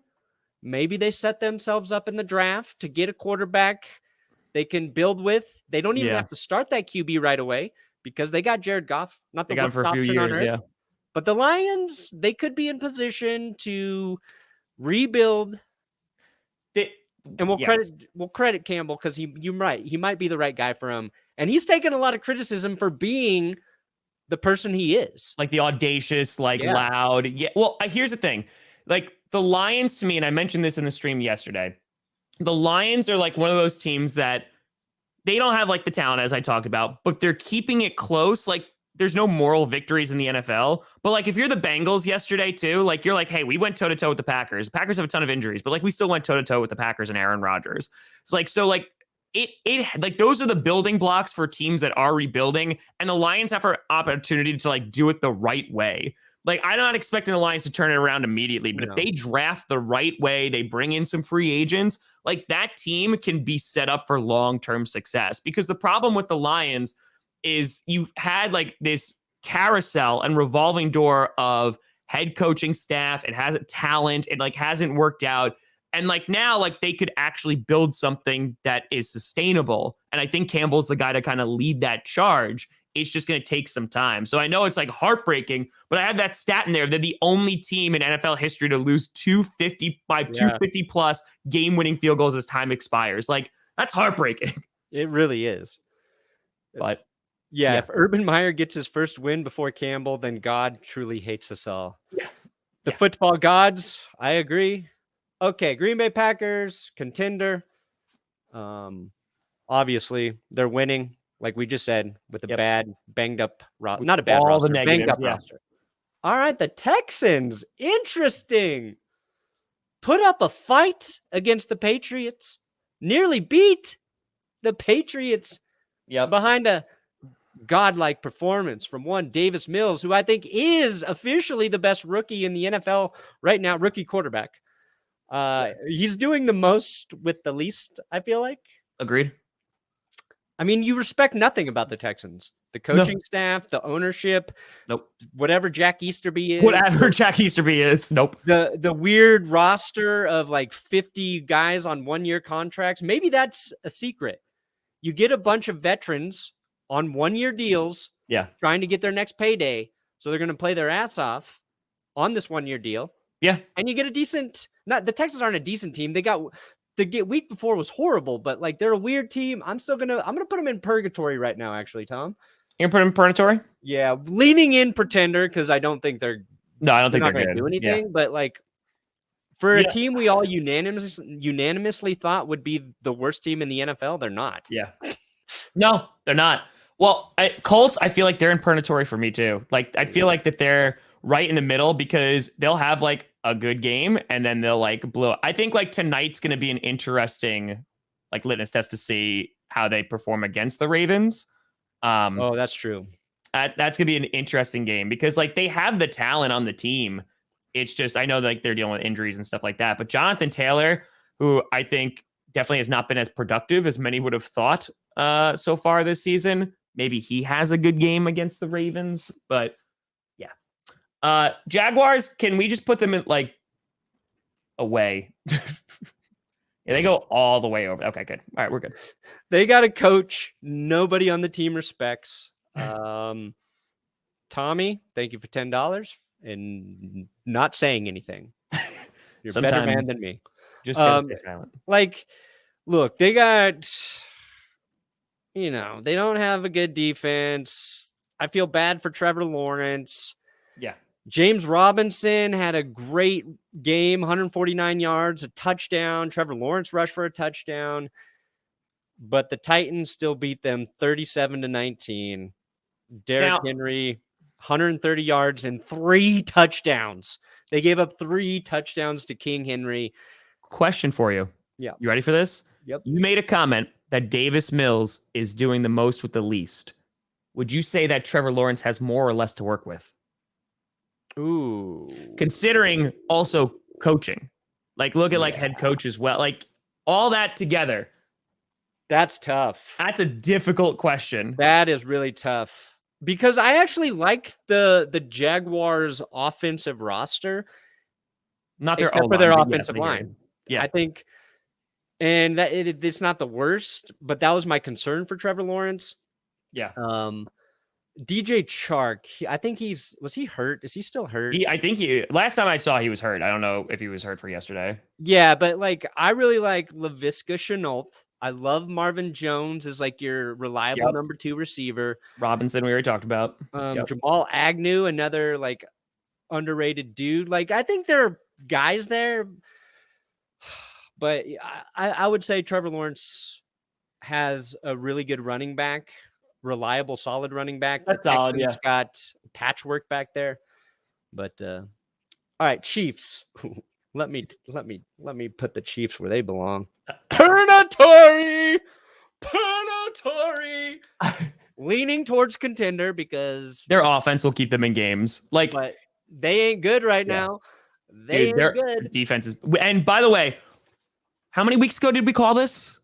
maybe they set themselves up in the draft to get a quarterback they can build with. They don't even have to start that QB right away because they got Jared Goff, not the worst option on earth. But the Lions, they could be in position to rebuild. And we'll credit Campbell because you're right. He might be the right guy for him. And he's taken a lot of criticism for being the person he is. Like the audacious, loud. Yeah. Well, here's the thing. Like the Lions to me, and I mentioned this in the stream yesterday, the Lions are like one of those teams that they don't have like the talent as I talked about, but they're keeping it close. Like there's no moral victories in the NFL. But like if you're the Bengals yesterday too, like you're like, hey, we went toe to toe with the Packers. The Packers have a ton of injuries, but like we still went toe to toe with the Packers and Aaron Rodgers. It's like, so like it like those are the building blocks for teams that are rebuilding, and the Lions have an opportunity to like do it the right way. Like I'm not expecting the Lions to turn it around immediately, but if they draft the right way, they bring in some free agents, like that team can be set up for long-term success. Because the problem with the Lions is you've had like this carousel and revolving door of head coaching staff. It hasn't talent. It like hasn't worked out. And like now, like they could actually build something that is sustainable. And I think Campbell's the guy to kind of lead that charge. It's just going to take some time. So I know it's like heartbreaking, but I have that stat in there. They're the only team in NFL history to lose 250 plus game-winning field goals as time expires. Like that's heartbreaking. It really is. But yeah, if Urban Meyer gets his first win before Campbell, then God truly hates us all. Yeah. The football gods, I agree. Okay, Green Bay Packers, contender. Obviously, they're winning, like we just said, with a bad, banged up roster. Not a bad all roster, the negatives, banged up roster. All right, the Texans, interesting. Put up a fight against the Patriots. Nearly beat the Patriots behind a godlike performance from one Davis Mills, who I think is officially the best rookie in the NFL right now, rookie quarterback. He's doing the most with the least, I feel like. Agreed. I mean, you respect nothing about the Texans. The coaching staff, the ownership. Nope. Whatever Jack Easterby is. Whatever Jack Easterby is. Nope. The weird roster of like 50 guys on 1-year contracts. Maybe that's a secret. You get a bunch of veterans on 1-year deals. Yeah. Trying to get their next payday. So they're going to play their ass off on this 1-year deal. Yeah. And you get a decent, the Texans aren't a decent team. They got the week before was horrible, but like they're a weird team. I'm going to put them in purgatory right now, actually, Tom. You're going to put them in purgatory? Yeah. Leaning in pretender because I don't think they're going to do anything. Yeah. But like for a team we all unanimously thought would be the worst team in the NFL, they're not. Yeah. No, they're not. Well, Colts, I feel like they're in purgatory for me too. Like I feel like that they're right in the middle because they'll have like a good game and then they'll like blow. I think like tonight's going to be an interesting like litmus test to see how they perform against the Ravens. That's true. That's going to be an interesting game because like they have the talent on the team. It's just, I know like they're dealing with injuries and stuff like that, but Jonathan Taylor, who I think definitely has not been as productive as many would have thought so far this season. Maybe he has a good game against the Ravens, but Jaguars, can we just put them in like away? Yeah, they go all the way over. Okay, good. All right, we're good. They got a coach nobody on the team respects. Tommy, thank you for $10 and not saying anything. You're a better man than me. Just stay silent. Like, look, they got, they don't have a good defense. I feel bad for Trevor Lawrence. Yeah. James Robinson had a great game, 149 yards, a touchdown. Trevor Lawrence rushed for a touchdown. But the Titans still beat them 37-19. Derrick Henry, 130 yards and 3 touchdowns. They gave up 3 touchdowns to King Henry. Question for you. Yeah. You ready for this? Yep. You made a comment that Davis Mills is doing the most with the least. Would you say that Trevor Lawrence has more or less to work with? Ooh. Considering also coaching. Like, look at like head coach as well. Like, all that together. That's tough. That's a difficult question. That is really tough. Because I actually like the Jaguars' offensive roster. Not their except for their offensive line. Yeah. I think, and that it's not the worst, but that was my concern for Trevor Lawrence. Yeah. DJ Chark, I think was he hurt? Is he still hurt? I think last time I saw he was hurt. I don't know if he was hurt for yesterday. Yeah, but like I really like Laviska Shenault. I love Marvin Jones as like your reliable number 2 receiver. Robinson, we already talked about. Jamal Agnew, another like underrated dude. Like I think there are guys there, but I would say Trevor Lawrence has a really good running back. Reliable, solid running back. That's solid. Yeah, got patchwork back there. But all right, Chiefs. let me put the Chiefs where they belong. Purgatory. Leaning towards contender because their offense will keep them in games. Like, but they ain't good right now. They ain't good. Defense is. And by the way, how many weeks ago did we call this?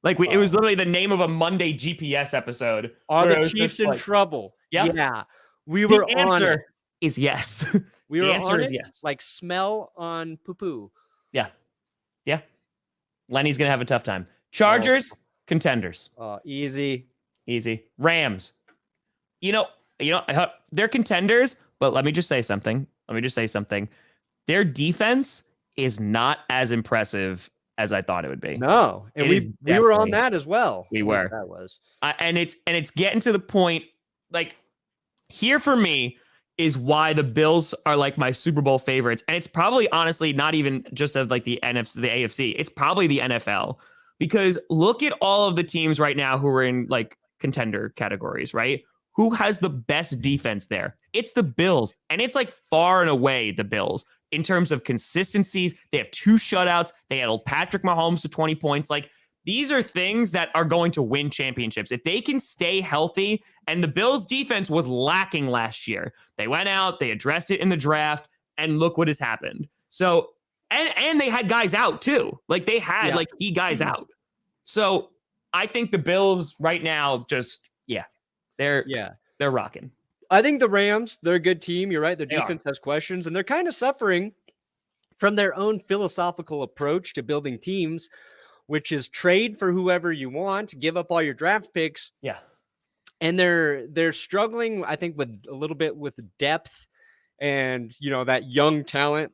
Like it was literally the name of a Monday GPS episode. Are the Chiefs in trouble? Yep. Yeah. We were the answer is yes. We The were answer on is it yes. like smell on poo-poo. Yeah. Yeah. Lenny's going to have a tough time. Chargers, Contenders. Easy. Easy. Rams. You know, they're Contenders, but let me just say something. Their defense is not as impressive as I thought it would be. No, and we were on that as well. We were. That was. And it's getting to the point, like, here for me is why the Bills are like my Super Bowl favorites. And it's probably honestly not even just of like the NFC, the AFC. It's probably the NFL, because look at all of the teams right now who are in like contender categories, right? Who has the best defense there? It's the Bills. And it's like far and away the Bills in terms of consistencies. They have 2 shutouts. They held Patrick Mahomes to 20 points. Like, these are things that are going to win championships. If they can stay healthy, and the Bills defense was lacking last year. They went out, they addressed it in the draft, and look what has happened. So, and they had guys out too. Like, they had like key guys out. So I think the Bills right now they're rocking. I think the Rams, they're a good team. You're right. Their defense has questions, and they're kind of suffering from their own philosophical approach to building teams, which is trade for whoever you want, give up all your draft picks. Yeah. And they're struggling, I think, with a little bit with depth and, that young talent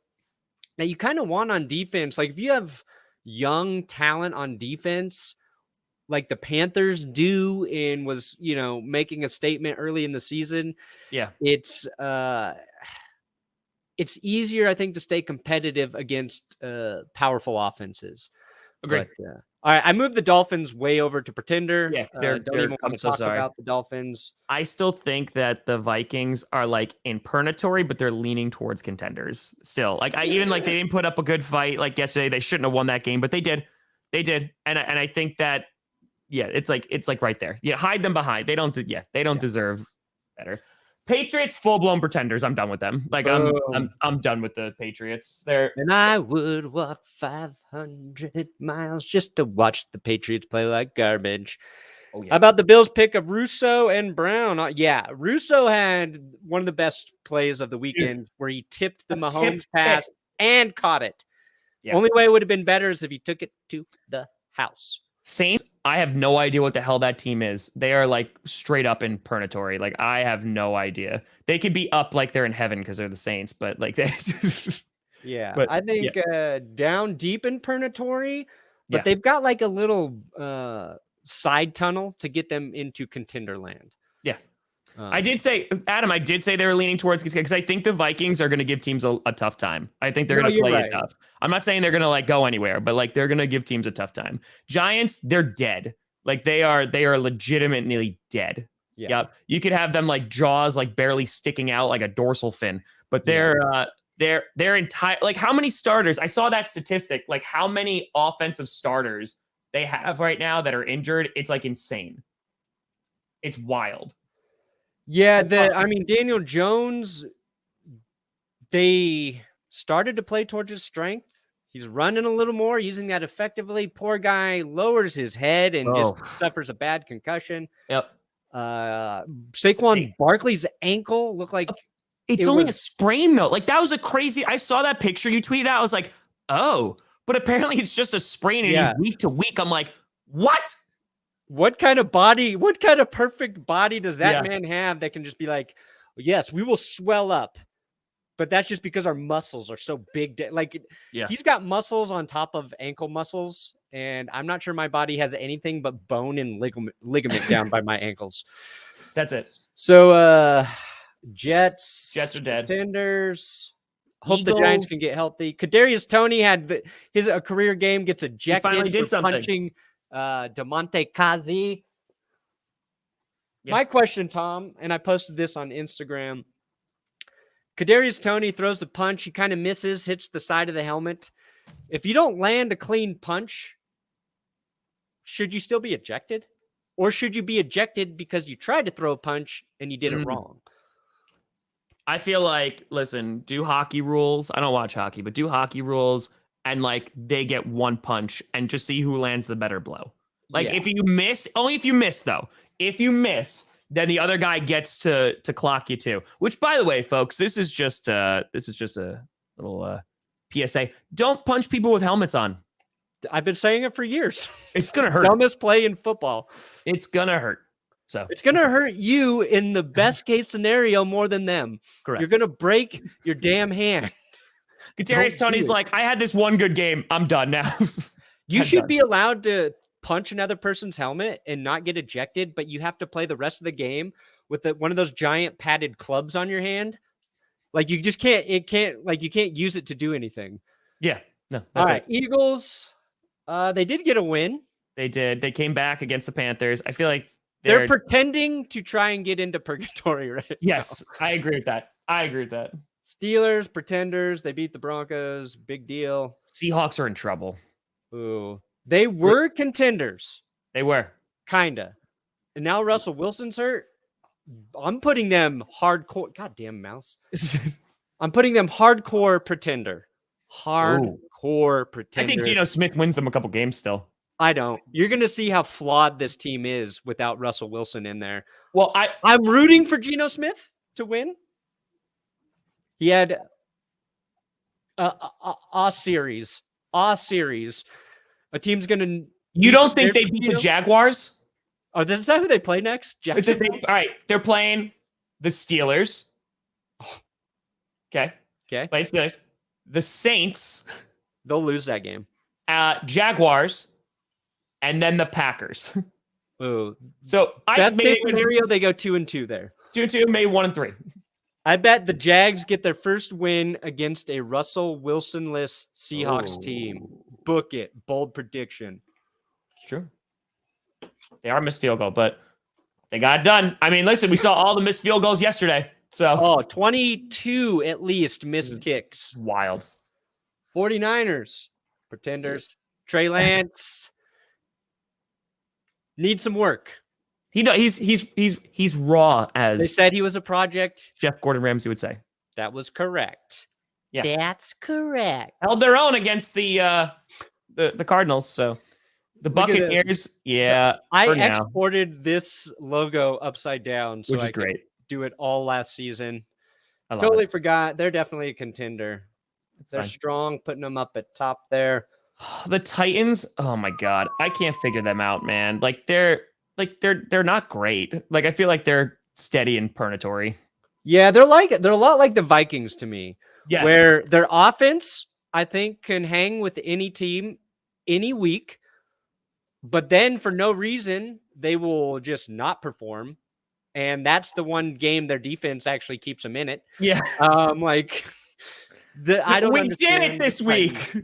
that you kind of want on defense. Like, if you have young talent on defense, like the Panthers do and was, making a statement early in the season. Yeah. It's easier, I think, to stay competitive against powerful offenses. Agreed. But, all right, I moved the Dolphins way over to Pretender. Yeah, I'm so sorry about the Dolphins. I still think that the Vikings are like in purgatory, but they're leaning towards Contenders still. Like, they didn't put up a good fight like yesterday. They shouldn't have won that game, but they did. And I think that, it's like right there. Yeah, hide them behind. They don't deserve better. Patriots, full-blown Pretenders. I'm done with them. Like, I'm done with the Patriots. And I would walk 500 miles just to watch the Patriots play like garbage. Oh, yeah. How about the Bills' pick of Russo and Brown? Russo had one of the best plays of the weekend where he tipped the Mahomes pass and caught it. Yeah. Only way it would have been better is if he took it to the house. Saints, I have no idea what the hell that team is. They are like straight up in purgatory. Like, I have no idea. They could be up like they're in heaven because they're the Saints, but like they. But I think down deep in purgatory, but they've got like a little side tunnel to get them into contender land. Yeah. I did say they were leaning towards, because I think the Vikings are going to give teams a tough time. I think they're going to play it tough. I'm not saying they're going to like go anywhere, but like they're going to give teams a tough time. Giants, they're dead. Like, they are legitimately dead. Yeah. Yep. You could have them like jaws like barely sticking out like a dorsal fin, but they're entire, like, how many starters? I saw that statistic, like how many offensive starters they have right now that are injured. It's like insane. It's wild. Yeah, Daniel Jones, they started to play towards his strength. He's running a little more, using that effectively. Poor guy lowers his head and just suffers a bad concussion. Yep. Saquon Barkley's ankle looked like it's only a sprain, though. Like, that was I saw that picture you tweeted out. I was like, oh, but apparently it's just a sprain and he's week to week. I'm like, what? What kind of perfect body does that man have that can just be like, yes, we will swell up, but that's just because our muscles are so big. He's got muscles on top of ankle muscles, and I'm not sure my body has anything but bone and ligament down by my ankles. That's it. So, Jets are dead. Contenders. Hope the Giants can get healthy. Kadarius Toney had his career game, gets ejected. He finally did something. Punching DeMonte Kazi. My question, Tom, and I posted this on Instagram. Kadarius Toney throws the punch. He kind of misses, hits the side of the helmet. If you don't land a clean punch, should you still be ejected? Or should you be ejected because you tried to throw a punch and you did it wrong? I feel like, listen, do hockey rules. I don't watch hockey, but do hockey rules, and like they get one punch and just see who lands the better blow. Like, if you miss, only if you miss, though. If you miss, then the other guy gets to clock you too. Which, by the way, folks, this is just a little PSA. Don't punch people with helmets on. I've been saying it for years. It's gonna hurt. Dumbest play in football. It's gonna hurt. So it's gonna hurt you in the best case scenario more than them. Correct. You're gonna break your damn hand. Kadarius Toney's like, I had this one good game. I'm done now. You should be allowed to punch another person's helmet and not get ejected, but you have to play the rest of the game with one of those giant padded clubs on your hand. Like you just can't. You can't use it to do anything. Yeah. No. All right. Eagles. They did get a win. They did. They came back against the Panthers. I feel like they're pretending to try and get into purgatory right Yes, now. I agree with that. Steelers, pretenders. They beat the Broncos. Big deal. Seahawks are in trouble. Ooh. They were contenders. They were. Kinda. And now Russell Wilson's hurt. I'm putting them hardcore. Goddamn mouse. I'm putting them hardcore pretender. Hardcore pretender. I think Geno Smith wins them a couple games still. I don't. You're going to see how flawed this team is without Russell Wilson in there. Well, I'm rooting for Geno Smith to win. He had a series. A team's going to... You don't think they beat the Jaguars? Oh, is that who they play next? All right. They're playing the Steelers. Okay. Play Steelers. The Saints. They'll lose that game. Jaguars. And then the Packers. Ooh. So best case scenario, they go 2-2 there. 2-2, maybe 1-3. I bet the Jags get their first win against a Russell Wilson-less Seahawks team. Book it. Bold prediction. True. They are missed field goal, but they got it done. I mean, listen, we saw all the missed field goals yesterday. So 22 at least missed kicks. Wild. 49ers, pretenders. Trey Lance needs some work. He's raw, as they said he was a project. Jeff Gordon Ramsay would say. That was correct. Yeah, that's correct. Held their own against the Cardinals. So the Buccaneers, I exported this logo upside down, so which is great. Do it all last season. Totally forgot. They're definitely a contender. They're strong, putting them up at top there. The Titans, oh my god, I can't figure them out, man. They're not great. I feel like they're steady and purgatory. Yeah, they're a lot like the Vikings to me. Yes. Where their offense, I think, can hang with any team any week, but then for no reason they will just not perform. And that's the one game their defense actually keeps them in it. Yeah. I don't We did it this week.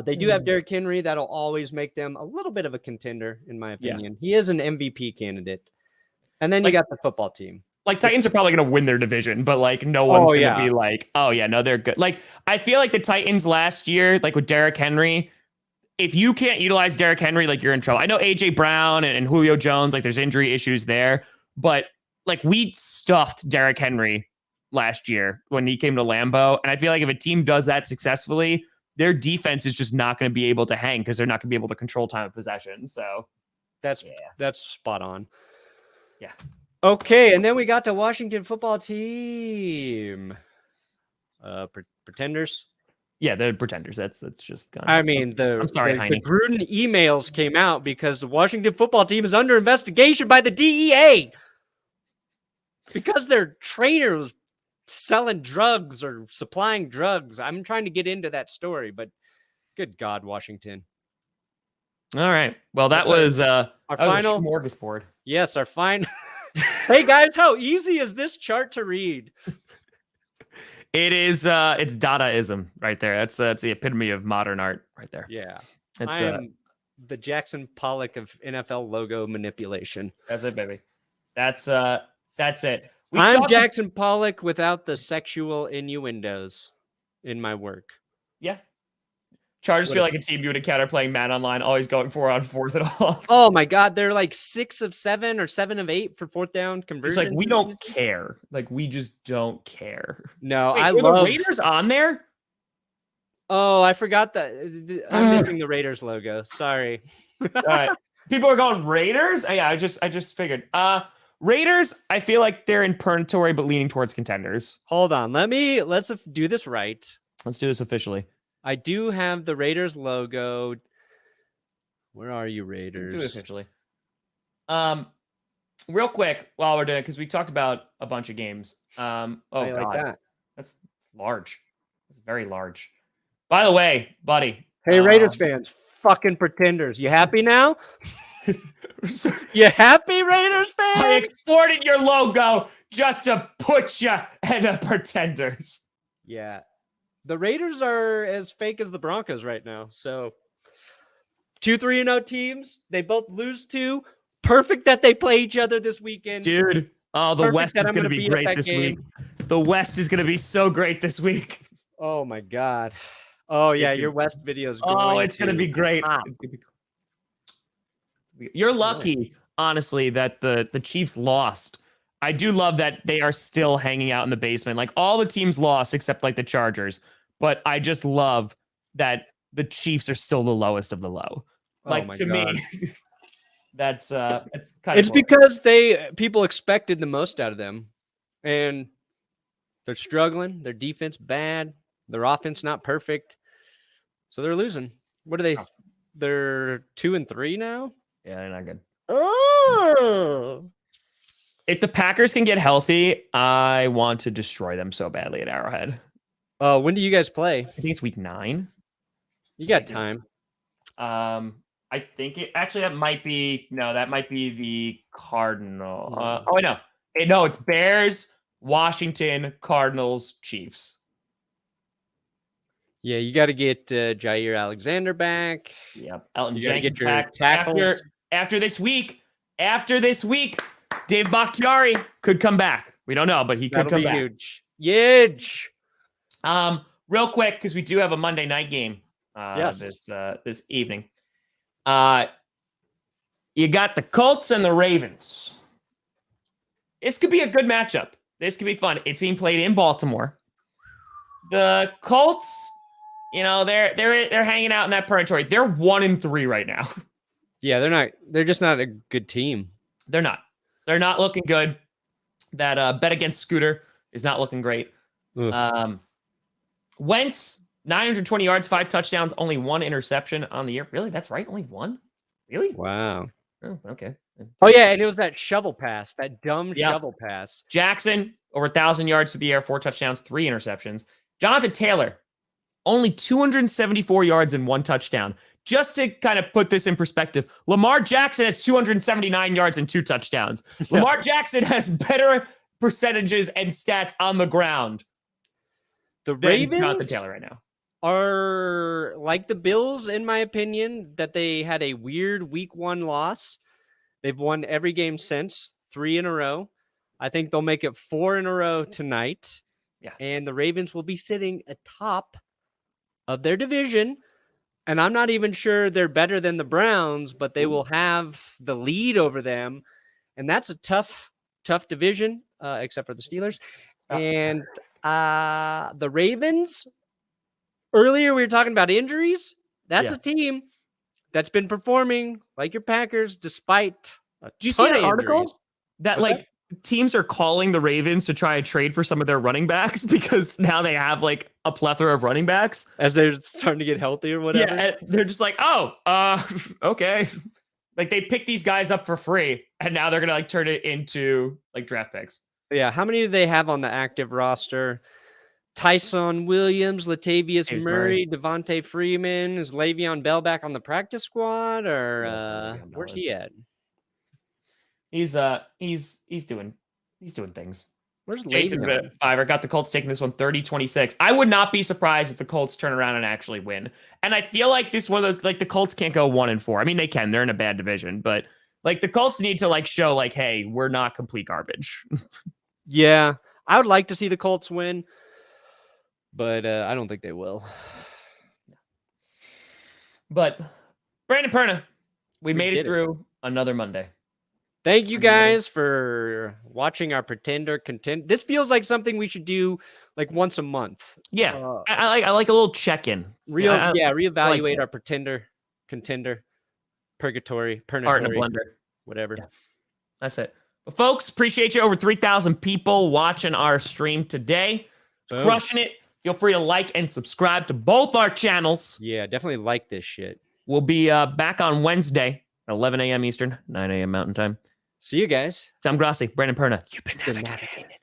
They do have Derrick Henry. That'll always make them a little bit of a contender, in my opinion. Yeah. He is an MVP candidate. And then you got the football team. Titans are probably going to win their division, but no one's going to be no, they're good. I feel like the Titans last year, with Derrick Henry, if you can't utilize Derrick Henry, you're in trouble. I know AJ Brown and Julio Jones, there's injury issues there, but we stuffed Derrick Henry last year when he came to Lambeau. And I feel like if a team does that successfully, their defense is just not going to be able to hang because they're not going to be able to control time of possession. So that's spot on. Yeah. Okay. And then we got the Washington football team. Pretenders. Yeah, they're pretenders. That's just gone. I mean, I'm sorry, the Gruden emails came out because the Washington football team is under investigation by the DEA because their trainer was selling drugs or supplying drugs. I'm trying to get into that story, but good God, Washington. All right. Well, that was our final smorgasbord. Yes, our final. Hey guys, how easy is this chart to read? It is. It's Dadaism right there. That's the epitome of modern art right there. Yeah, I am the Jackson Pollock of NFL logo manipulation. That's it, baby. That's it. I'm Jackson Pollock without the sexual innuendos in my work. Yeah. Chargers feel like a team you would encounter playing man online, always going 4-on-4 at all. Oh my God, they're 6 of 7 or 7 of 8 for fourth down conversions. It's we don't care. We just don't care. No, Wait, I love the Raiders on there. Oh, I forgot that. I'm missing the Raiders logo. Sorry. All right. People are going Raiders. Yeah, I just figured. Raiders. I feel like they're in purgatory, but leaning towards Contenders. Hold on. Let's do this right. Let's do this officially. I do have the Raiders logo. Where are you, Raiders? Do it officially. Real quick while we're doing it, because we talked about a bunch of games. Oh God, like that's large. It's very large. By the way, buddy. Hey, Raiders fans, fucking pretenders. You happy now? You happy, Raiders fans? I exported your logo just to put you in the Pretenders. Yeah. The Raiders are as fake as the Broncos right now. So 2-3-0 teams. They both lose to. Perfect that they play each other this weekend. Dude. Oh, the West is going to be great this week. The West is going to be so great this week. Oh, my God. Oh, yeah. Your West video is it's going to be great. You're lucky, honestly, that the Chiefs lost. I do love that they are still hanging out in the basement. Like, all the teams lost except, like, the Chargers. But I just love that the Chiefs are still the lowest of the low. Like, to me, that's kind of It's because people expected the most out of them. And they're struggling. Their defense bad. Their offense not perfect. So they're losing. What are they? They're 2-3 now? Yeah, they're not good. Oh. If the Packers can get healthy, I want to destroy them so badly at Arrowhead. When do you guys play? I think it's week 9. You got time. I think that might be the Cardinal. Wait, no. No, it's Bears, Washington, Cardinals, Chiefs. Yeah, you got to get Jair Alexander back. Yep. Elton you got to get your back. tackles. After this week, Dave Bakhtiari could come back. We don't know, but he could come back. Huge. Real quick, because we do have a Monday night game this evening. You got the Colts and the Ravens. This could be a good matchup. This could be fun. It's being played in Baltimore. The Colts, they're hanging out in that purgatory. They're 1-3 right now. Yeah, they're just not a good team. They're not looking good. That bet against Scooter is not looking great. Wentz, 920 yards, 5 touchdowns, only 1 interception on the year. Really? That's right? Only 1? Really? Wow. Oh, okay. Oh, yeah, and it was that shovel pass, that dumb shovel pass. Jackson, over 1,000 yards through the air, 4 touchdowns, 3 interceptions. Jonathan Taylor, only 274 yards and 1 touchdown. Just to kind of put this in perspective, Lamar Jackson has 279 yards and 2 touchdowns. Lamar Jackson has better percentages and stats on the ground. The Ravens Jonathan Taylor right now are like the Bills, in my opinion, that they had a weird week 1 loss. They've won every game since, 3 in a row. I think they'll make it 4 in a row tonight. Yeah. And the Ravens will be sitting atop of their division. And I'm not even sure they're better than the Browns, but they will have the lead over them. And that's a tough division, except for the Steelers. And the Ravens, earlier we were talking about injuries. That's a team that's been performing like your Packers despite Do you see that article? That teams are calling the Ravens to try and trade for some of their running backs because now they have like a plethora of running backs as they're starting to get healthy or whatever. Yeah, they're just like, okay. Like they pick these guys up for free and now they're going to like turn it into like draft picks. Yeah. How many do they have on the active roster? Tyson Williams, Latavius Murray, Devontae Freeman. Is Le'Veon Bell back on the practice squad or where's he at? He's doing things. Where's Jason Fiverr got the Colts taking this one 30-26. I would not be surprised if the Colts turn around and actually win. And I feel like this is one of those, like the Colts can't go 1-4. I mean, they can, they're in a bad division, but like the Colts need to like show like, hey, we're not complete garbage. Yeah. I would like to see the Colts win, but I don't think they will. But Brandon Perna, we made it through another Monday. Thank you guys for watching our Pretender Contender. This feels like something we should do like once a month. Yeah, I like a little check-in. Reevaluate our Pretender Contender. purgatory, Art in a purgatory, blender. whatever. Yeah. That's it. But folks, appreciate you. Over 3,000 people watching our stream today. Boom. Crushing it. Feel free to like and subscribe to both our channels. Yeah, definitely like this shit. We'll be back on Wednesday at 11 a.m. Eastern, 9 a.m. Mountain Time. See you guys. I'm Grossi, Brandon Perna. You've been navigating.